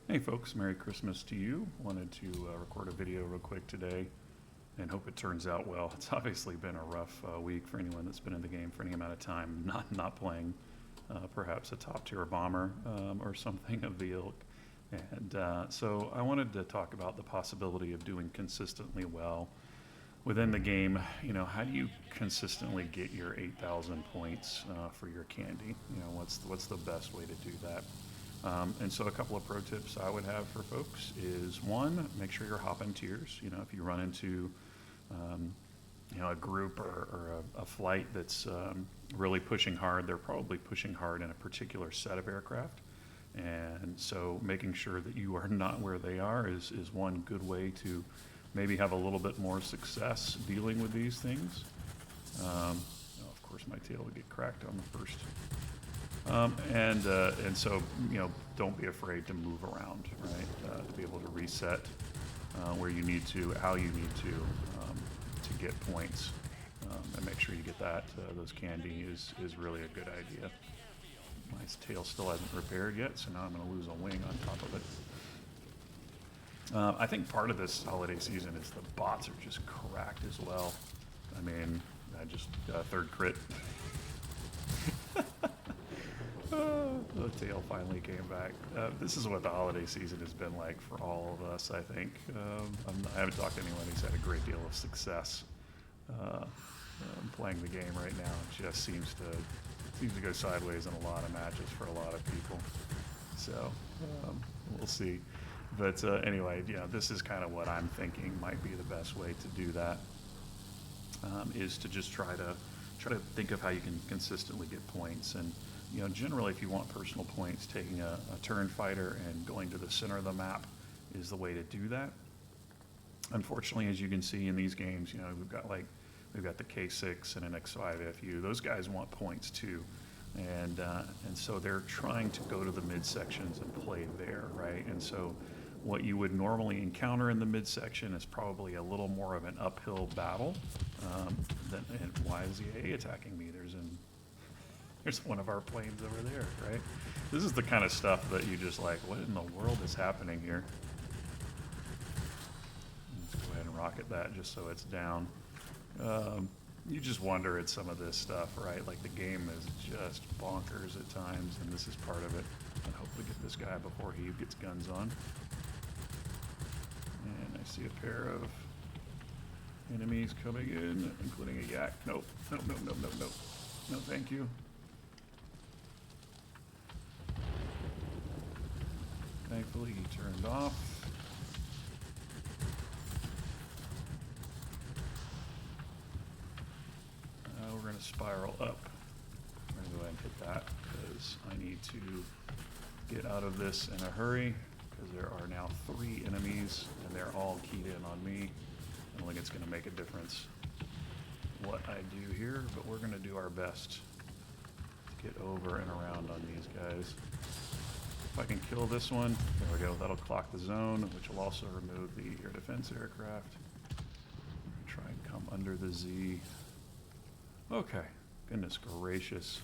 Hey folks, Merry Christmas to you. Wanted to record a video real quick today and hope it turns out well. It's obviously been a rough week for anyone that's been in the game for any amount of time, not playing perhaps a top tier bomber or something of the ilk. And so I wanted to talk about the possibility of doing consistently well within the game. You know, how do you consistently get your 8,000 points for your candy? You know, what's the best way to do that? And so a couple of pro tips I would have for folks is one, make sure you're hopping tiers. You know, if you run into a group or a flight that's really pushing hard, they're probably pushing hard in a particular set of aircraft. And so making sure that you are not where they are is one good way to maybe have a little bit more success dealing with these things. Of course, my tail would get cracked on the first. And so, you know, don't be afraid to move around, right? To be able to reset where you need to, how you need to get points, and make sure you get that. Those candy is really a good idea. My tail still hasn't repaired yet, so now I'm going to lose a wing on top of it. I think part of this holiday season is the bots are just cracked as well. I mean, I just third crit. The tail finally came back. This is what the holiday season has been like for all of us, I think. I haven't talked to anyone who's had a great deal of success playing the game right now. It just seems to go sideways in a lot of matches for a lot of people. So we'll see. But anyway, you know, this is kind of what I'm thinking might be the best way to do that. Is to just try to think of how you can consistently get points. And you know, generally, if you want personal points, taking a turn fighter and going to the center of the map is the way to do that. Unfortunately, as you can see in these games, you know, we've got the K6 and an X5FU. Those guys want points too, and so they're trying to go to the midsections and play there, right? And so what you would normally encounter in the midsection is probably a little more of an uphill battle. And why is the AA attacking me? There's one of our planes over there, right? This is the kind of stuff that you just like, what in the world is happening here? Let's go ahead and rocket that just so it's down. You just wonder at some of this stuff, right? Like the game is just bonkers at times, and this is part of it. And hopefully get this guy before he gets guns on. And I see a pair of enemies coming in, including a yak. Nope, no, no, no, no, no. No, thank you. Thankfully, he turned off. We're going to spiral up. I'm going to go ahead and hit that because I need to get out of this in a hurry because there are now 3 enemies and they're all keyed in on me. I don't think it's going to make a difference what I do here, but we're going to do our best to get over and around on these guys. If I can kill this one, there we go, that'll clock the zone, which will also remove the air defense aircraft. Try and come under the Z. Okay, goodness gracious.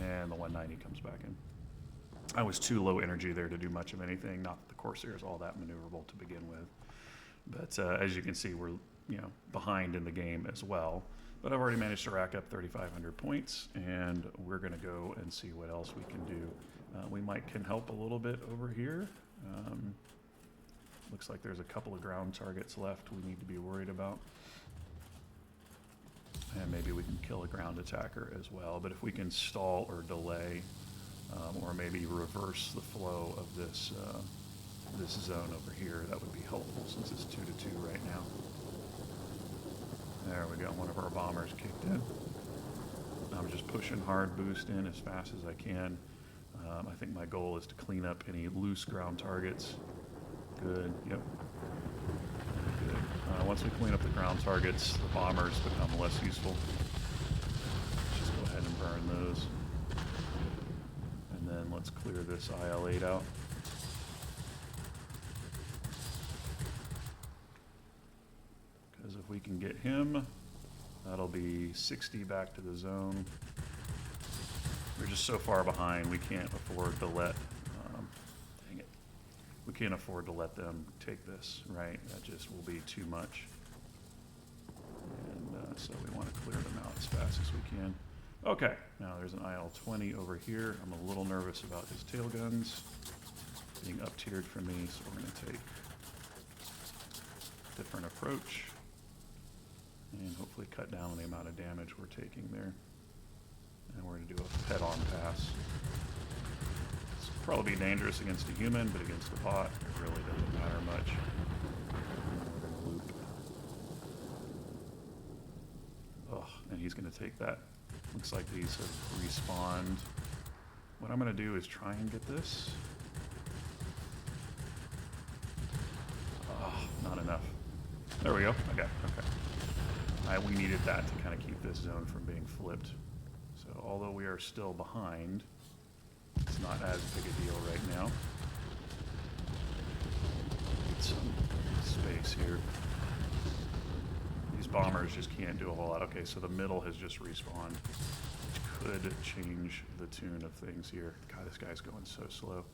And the 190 comes back in. I was too low energy there to do much of anything, not that the Corsair is all that maneuverable to begin with. But as you can see, we're behind in the game as well. But I've already managed to rack up 3,500 points, and we're going to go and see what else we can do. We can help a little bit over here. Looks like there's a couple of ground targets left we need to be worried about. And maybe we can kill a ground attacker as well. But if we can stall or delay, or maybe reverse the flow of this zone over here, that would be helpful since it's 2-2 right now. There we go, one of our bombers kicked in. I'm just pushing hard boost in as fast as I can. I think my goal is to clean up any loose ground targets. Good, yep. Good. Once we clean up the ground targets, the bombers become less useful. Let's just go ahead and burn those. And then let's clear this IL-8 out. Because if we can get him, that'll be 60 back to the zone. We're just so far behind, we can't afford to let, dang it. We can't afford to let them take this, right? That just will be too much. And so we want to clear them out as fast as we can. Okay, now there's an IL-20 over here. I'm a little nervous about his tail guns being up tiered for me, so we're going to take a different approach and hopefully cut down the amount of damage we're taking there. And we're going to do a head-on pass. This will probably be dangerous against a human, but against a bot, it really doesn't matter much. And we're going to loop. Oh, and he's going to take that. Looks like these have respawned. What I'm going to do is try and get this. Oh, not enough. There we go. Okay, okay. We needed that to kind of keep this zone from being flipped. So although we are still behind, it's not as big a deal right now. Need some space here. These bombers just can't do a whole lot. Okay, so the middle has just respawned, which could change the tune of things here. God, this guy's going so slow.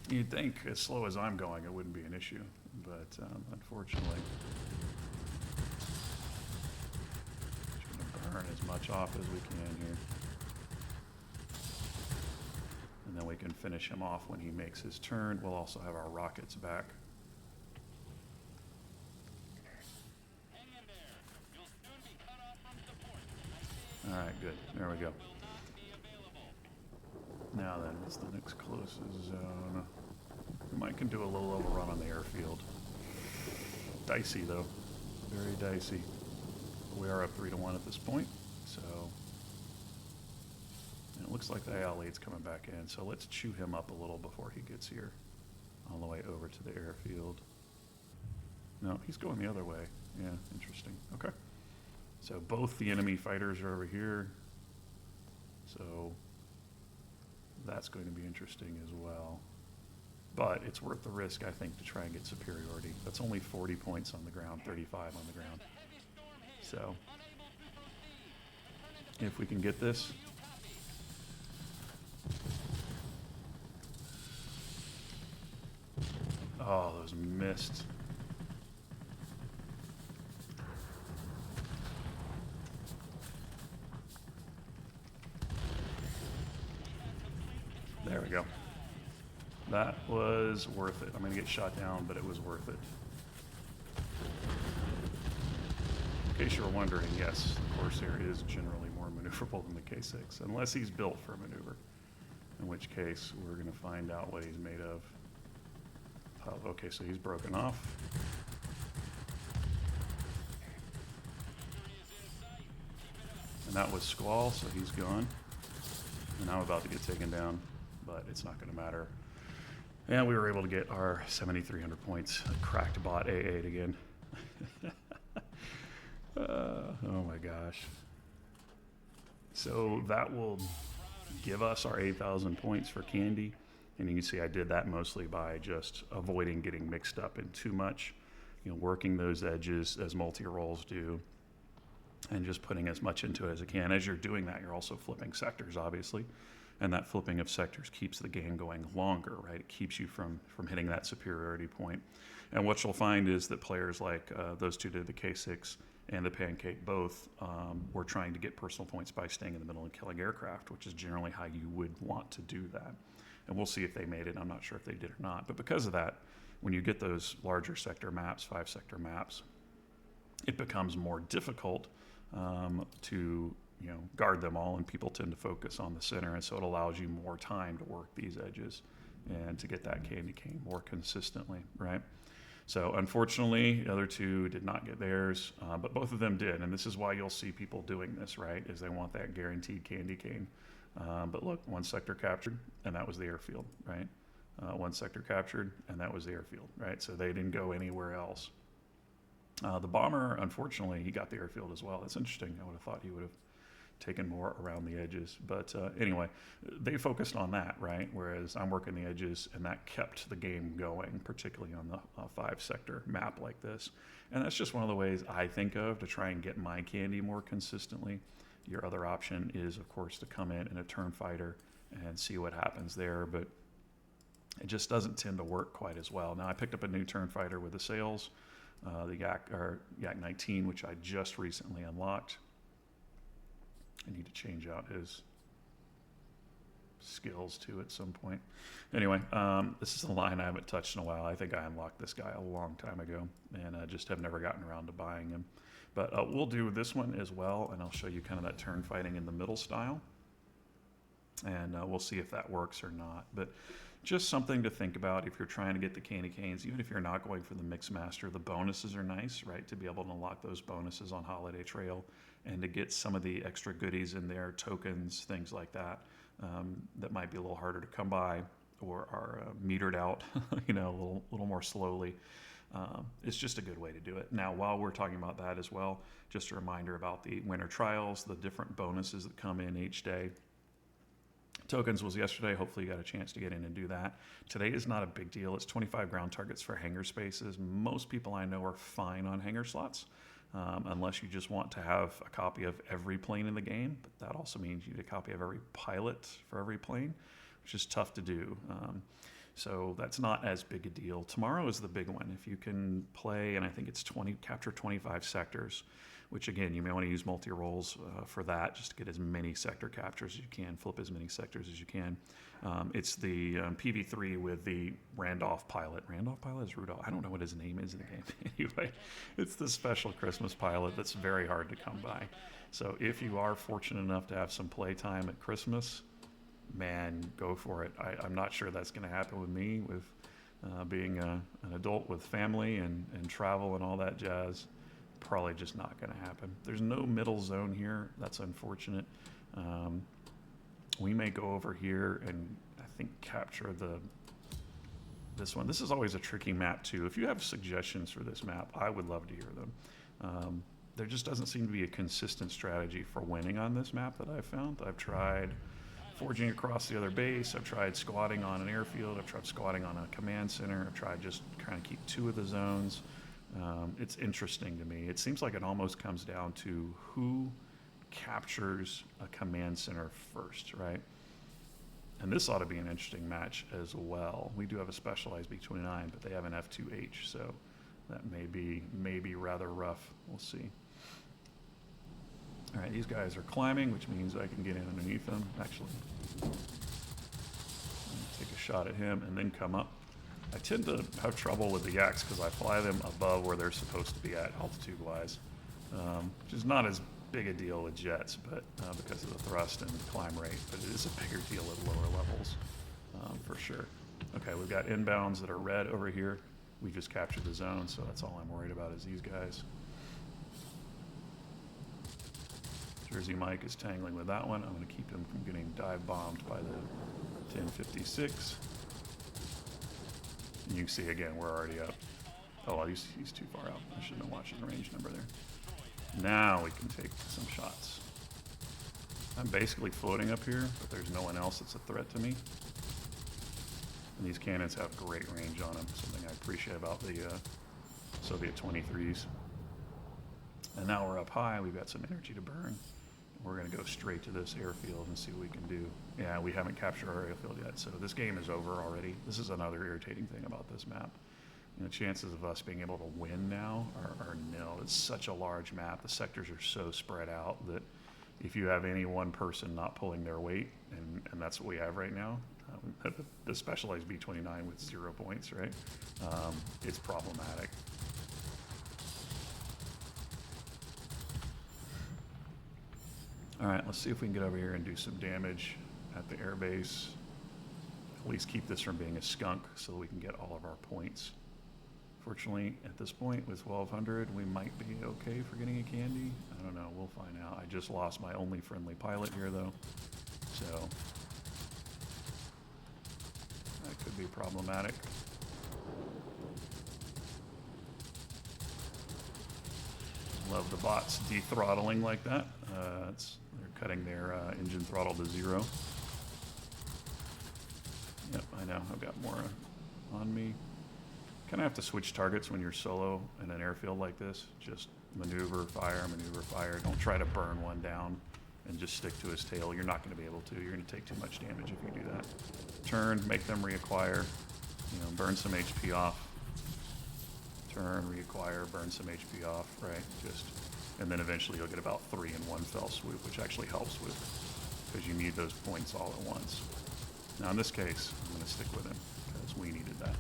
You'd think as slow as I'm going, it wouldn't be an issue, but unfortunately, just gonna burn as much off as we can here. And then we can finish him off when he makes his turn. We'll also have our rockets back. All right, good. There we go. Now then, what's the next closest zone? We might can do a little overrun on the airfield. Dicey, though. Very dicey. We are up 3-1 at this point, so... And it looks like the AL lead's coming back in, so let's chew him up a little before he gets here. All the way over to the airfield. No, he's going the other way. Yeah, interesting. Okay. So both the enemy fighters are over here. So that's going to be interesting as well. But it's worth the risk, I think, to try and get superiority. That's only 40 points on the ground, 35 on the ground. So if we can get this. Oh, those missed. There we go. That was worth it. I'm going to get shot down, but it was worth it. In case you were wondering, yes, the Corsair is generally more maneuverable than the K6, unless he's built for maneuver, in which case we're going to find out what he's made of. Oh, okay, so he's broken off. And that was Squall, so he's gone. And I'm about to get taken down, but it's not going to matter. And we were able to get our 7,300 points. Cracked bot AA again. Oh my gosh. So that will give us our 8,000 points for candy. And you can see I did that mostly by just avoiding getting mixed up in too much, you know, working those edges as multi-rolls do, and just putting as much into it as I can. As you're doing that, you're also flipping sectors, obviously. And that flipping of sectors keeps the game going longer, right? It keeps you from hitting that superiority point. And what you'll find is that players like those two did, the K6 and the Pancake, both were trying to get personal points by staying in the middle and killing aircraft, which is generally how you would want to do that. And we'll see if they made it. I'm not sure if they did or not. But because of that, when you get those larger sector maps, 5-sector maps, it becomes more difficult to guard them all, and people tend to focus on the center, and so it allows you more time to work these edges and to get that candy cane more consistently, right? So unfortunately, the other two did not get theirs, but both of them did, and this is why you'll see people doing this, right, is they want that guaranteed candy cane. But look, one sector captured, and that was the airfield, right? One sector captured, and that was the airfield, right? So they didn't go anywhere else. The bomber, unfortunately, he got the airfield as well. That's interesting. I would have thought he would have taken more around the edges. But anyway, they focused on that, right? Whereas I'm working the edges, and that kept the game going, particularly on the 5-sector map like this. And that's just one of the ways I think of to try and get my candy more consistently. Your other option is, of course, to come in a turn fighter and see what happens there. But it just doesn't tend to work quite as well. Now I picked up a new turn fighter with the sails, the Yak 19, which I just recently unlocked. I need to change out his skills too at some point. Anyway, this is a line I haven't touched in a while. I think I unlocked this guy a long time ago, and I just have never gotten around to buying him. But we'll do this one as well, and I'll show you kind of that turn fighting in the middle style. And we'll see if that works or not. But just something to think about if you're trying to get the candy canes, even if you're not going for the Mix Master. The bonuses are nice, right? To be able to unlock those bonuses on Holiday Trail and to get some of the extra goodies in there, tokens, things like that, that might be a little harder to come by or are metered out, you know, a little more slowly. It's just a good way to do it. Now, while we're talking about that as well, just a reminder about the winter trials, the different bonuses that come in each day. Tokens was yesterday. Hopefully you got a chance to get in and do that. Today is not a big deal. It's 25 ground targets for hangar spaces. Most people I know are fine on hangar slots, unless you just want to have a copy of every plane in the game. But that also means you need a copy of every pilot for every plane, which is tough to do. So that's not as big a deal. Tomorrow is the big one. If you can play, and I think it's capture 25 sectors, which again, you may want to use multi-roles for that, just to get as many sector captures as you can, flip as many sectors as you can. It's the PV3 with the Randolph pilot. Randolph pilot is Rudolph. I don't know what his name is in the game. Anyway, it's the special Christmas pilot that's very hard to come by. So if you are fortunate enough to have some playtime at Christmas, man, go for it. I'm not sure that's going to happen with me, with being an adult with family and travel and all that jazz. Probably just not going to happen. There's no middle zone here. That's unfortunate. We may go over here and I think capture this one. This is always a tricky map too. If you have suggestions for this map, I would love to hear them. There just doesn't seem to be a consistent strategy for winning on this map that I've found. I've tried forging across the other base. I've tried squatting on an airfield. I've tried squatting on a command center. I've tried just kind of keep two of the zones. It's interesting to me. It seems like it almost comes down to who captures a command center first, right? And this ought to be an interesting match as well. We do have a specialized B-29, but they have an F-2H, so that may be rather rough. We'll see. All right, these guys are climbing, which means I can get in underneath them. Actually, take a shot at him and then come up. I tend to have trouble with the Yaks because I fly them above where they're supposed to be at altitude-wise, which is not as big a deal with jets, but because of the thrust and climb rate, but it is a bigger deal at lower levels, for sure. Okay, we've got inbounds that are red over here. We just captured the zone, so that's all I'm worried about is these guys. Jersey Mike is tangling with that one. I'm going to keep him from getting dive bombed by the 1056. And you can see again, we're already up. Oh, he's too far out. I should have been watching the range number there. Now we can take some shots. I'm basically floating up here, but there's no one else that's a threat to me. And these cannons have great range on them, something I appreciate about the Soviet 23s. And now we're up high, we've got some energy to burn. We're going to go straight to this airfield and see what we can do. Yeah, we haven't captured our airfield yet, so this game is over already. This is another irritating thing about this map. You know, chances of us being able to win now are nil. It's such a large map. The sectors are so spread out that if you have any one person not pulling their weight, and that's what we have right now, the specialized B-29 with 0 points, right? It's problematic. All right, let's see if we can get over here and do some damage at the airbase. At least keep this from being a skunk so we can get all of our points. Fortunately, at this point, with 1200, we might be okay for getting a candy. I don't know, we'll find out. I just lost my only friendly pilot here, though, so that could be problematic. Love the bots de-throttling like that. They're cutting their engine throttle to 0. Yep, I know, I've got more on me. Kind of have to switch targets when you're solo in an airfield like this. Just maneuver, fire, maneuver, fire. Don't try to burn one down and just stick to his tail. You're not going to be able to. You're going to take too much damage if you do that. Turn, make them reacquire. burn some HP off. Turn, reacquire, burn some HP off, right? And then eventually you'll get about 3 in one fell swoop, which actually helps with, because you need those points all at once. Now in this case, I'm going to stick with him, because we needed that.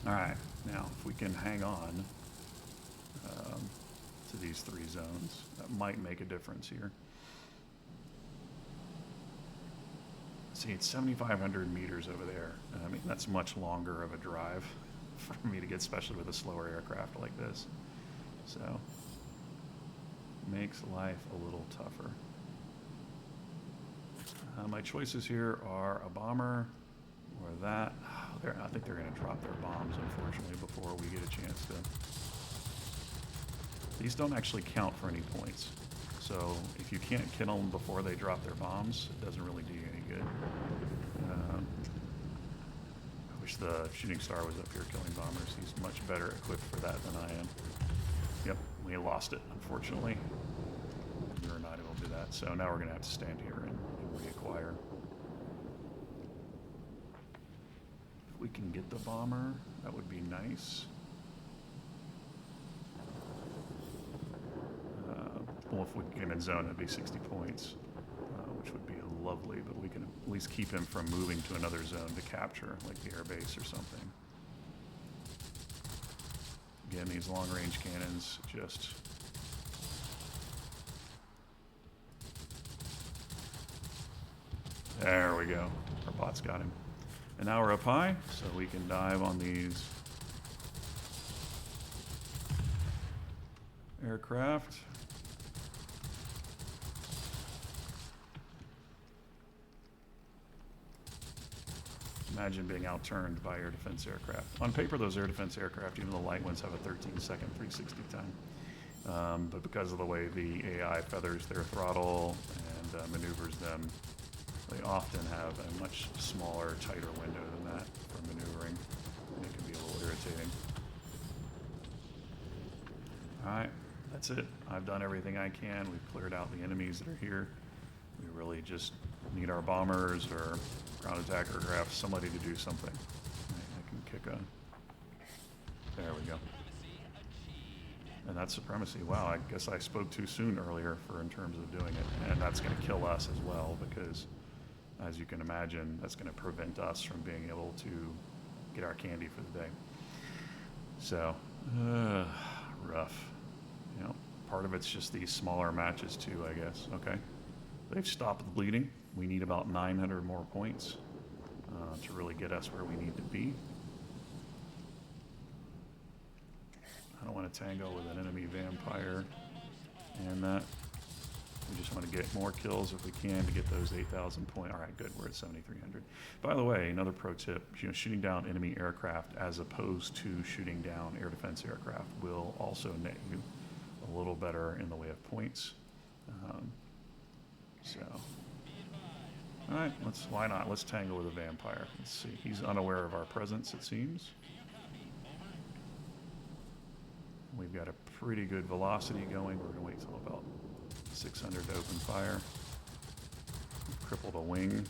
Alright, now if we can hang on to these 3 zones, that might make a difference here. See, it's 7,500 meters over there. I mean, that's much longer of a drive for me to get, especially with a slower aircraft like this. So, makes life a little tougher. My choices here are a bomber or that. I think they're going to drop their bombs, unfortunately, before we get a chance to. These don't actually count for any points. So if you can't kill them before they drop their bombs, it doesn't really do you any good. I wish the Shooting Star was up here killing bombers. He's much better equipped for that than I am. Yep, we lost it, unfortunately. We were not able to do that. So now we're going to have to stand here and reacquire. If we can get the bomber, that would be nice. Well, if we get in zone, it'd be 60 points, which would be lovely, but we can at least keep him from moving to another zone to capture, like the air base or something. Again, these long-range cannons just... There we go. Our bot's got him. And now we're up high, so we can dive on these aircraft. Imagine being outturned by air defense aircraft. On paper, those air defense aircraft, even the light ones, have a 13-second 360 time. But because of the way the AI feathers their throttle and maneuvers them, they often have a much smaller, tighter window than that for maneuvering. And it can be a little irritating. All right, that's it. I've done everything I can. We've cleared out the enemies that are here. We really just need our bombers or ground attack aircraft, somebody to do something. I can kick a... There we go. And that's supremacy. Wow, I guess I spoke too soon earlier in terms of doing it. And that's going to kill us as well, because as you can imagine, that's going to prevent us from being able to get our candy for the day. So, rough. Part of it's just these smaller matches too, I guess. Okay. They've stopped the bleeding. We need about 900 more points to really get us where we need to be. I don't want to tango with an enemy vampire and that. We just want to get more kills if we can to get those 8,000 points. All right, good. We're at 7,300. By the way, another pro tip, shooting down enemy aircraft as opposed to shooting down air defense aircraft will also net you a little better in the way of points. All right, why not? Let's tangle with a vampire. Let's see. He's unaware of our presence, it seems. We've got a pretty good velocity going. We're going to wait till about 600 to open fire. We've crippled a wing.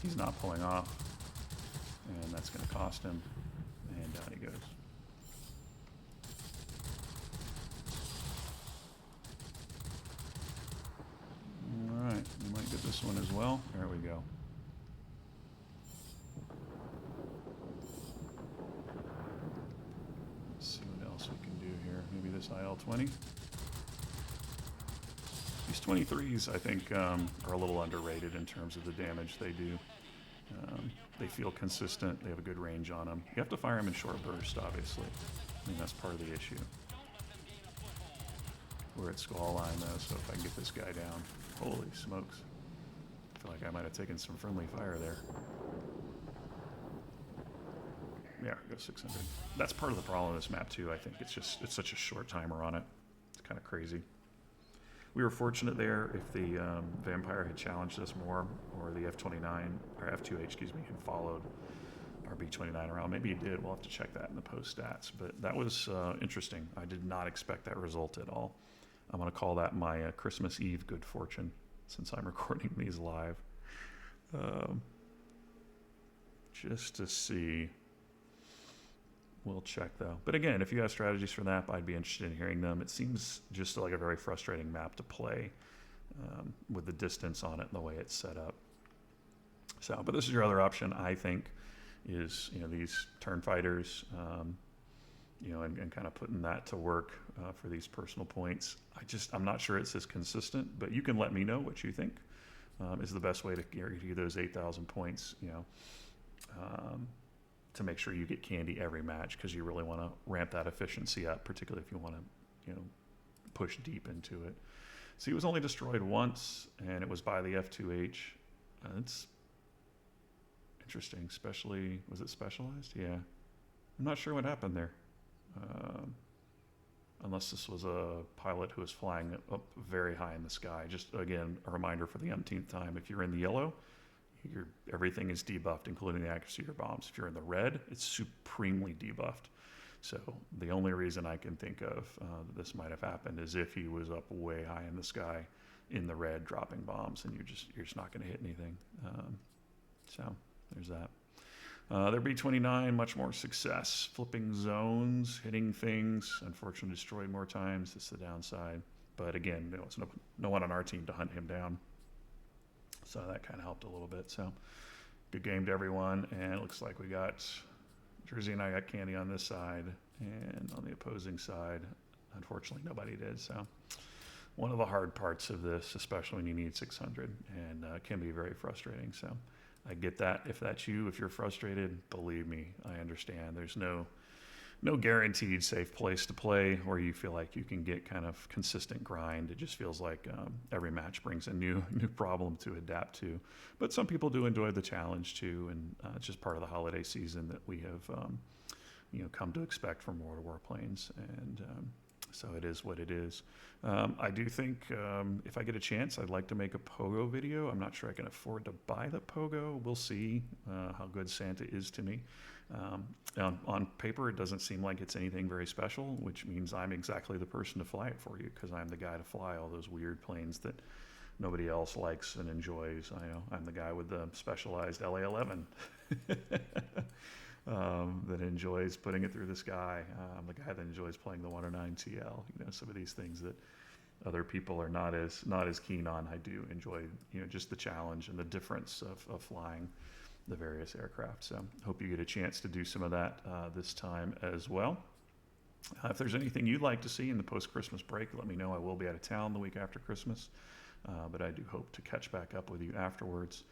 He's not pulling off, and that's going to cost him. And down he goes. All right, we might get this one as well. There we go. Let's see what else we can do here. Maybe this IL-20. These 23s, I think, are a little underrated in terms of the damage they do. They feel consistent. They have a good range on them. You have to fire them in short bursts, obviously. I mean, that's part of the issue. We're at squall line, though, so if I can get this guy down. Holy smokes. I feel like I might have taken some friendly fire there. Yeah, go 600. That's part of the problem with this map, too, I think. It's such a short timer on it. It's kind of crazy. We were fortunate there. If the Vampire had challenged us more, or the F-29, or F-2H, excuse me, had followed our B-29 around. Maybe he did. We'll have to check that in the post stats. But that was interesting. I did not expect that result at all. I'm going to call that my Christmas Eve good fortune, since I'm recording these live. just to see. We'll check though. But again, if you have strategies for that, I'd be interested in hearing them. It seems just like a very frustrating map to play with the distance on it and the way it's set up. So, but this is your other option, I think, is, you know, these turn fighters, you know, and kind of putting that to work for these personal points. I'm not sure it's as consistent, but you can let me know what you think is the best way to guarantee those 8,000 points, you know, to make sure you get candy every match, because you really want to ramp that efficiency up, particularly if you want to, you know, push deep into it. So he was only destroyed once, and it was by the F2H. It's interesting, especially, was it specialized? Yeah. I'm not sure what happened there. Unless this was a pilot who was flying up very high in the sky. Just, again, a reminder for the umpteenth time, if you're in the yellow, everything is debuffed, including the accuracy of your bombs. If you're in the red, it's supremely debuffed. So the only reason I can think of that this might have happened is if he was up way high in the sky in the red dropping bombs, and you're just not going to hit anything. So there's that. Their B-29, much more success. Flipping zones, hitting things, unfortunately destroyed more times. That's the downside. But again, there was no one on our team to hunt him down. So that kind of helped a little bit. So good game to everyone. And it looks like we got Jersey and I got candy on this side. And on the opposing side, unfortunately, nobody did. So one of the hard parts of this, especially when you need 600, and can be very frustrating. So I get that. If that's you, if you're frustrated, believe me, I understand. There's no guaranteed safe place to play where you feel like you can get kind of consistent grind. It just feels like every match brings a new problem to adapt to. But some people do enjoy the challenge too, and it's just part of the holiday season that we have you know, come to expect from World of Warplanes. And so it is what it is. I do think if I get a chance, I'd like to make a Pogo video. I'm not sure I can afford to buy the Pogo. We'll see how good Santa is to me. On paper, it doesn't seem like it's anything very special, which means I'm exactly the person to fly it for you, because I'm the guy to fly all those weird planes that nobody else likes and enjoys. I know I'm the guy with the specialized LA-11 that enjoys putting it through the sky. I'm the guy that enjoys playing the 109 TL. You know, some of these things that other people are not as keen on. I do enjoy, you know, just the challenge and the difference of flying the various aircraft. So hope you get a chance to do some of that this time as well. If there's anything you'd like to see in the post-Christmas break, let me know. I will be out of town the week after Christmas, but I do hope to catch back up with you afterwards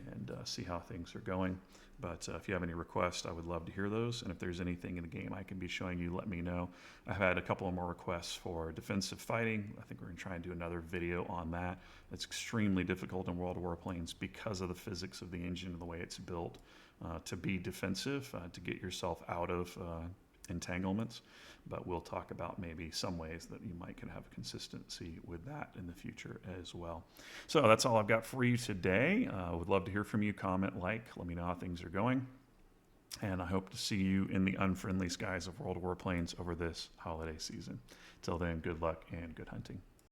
and see how things are going. But if you have any requests, I would love to hear those. And if there's anything in the game I can be showing you, let me know. I've had a couple of more requests for defensive fighting. I think we're going to try and do another video on that. It's extremely difficult in World of Warplanes because of the physics of the engine and the way it's built to be defensive, to get yourself out of entanglements. But we'll talk about maybe some ways that you might can have consistency with that in the future as well. So that's all I've got for you today. Would love to hear from you. Comment, like, let me know how things are going. And I hope to see you in the unfriendly skies of World of Warplanes over this holiday season. Till then, good luck and good hunting.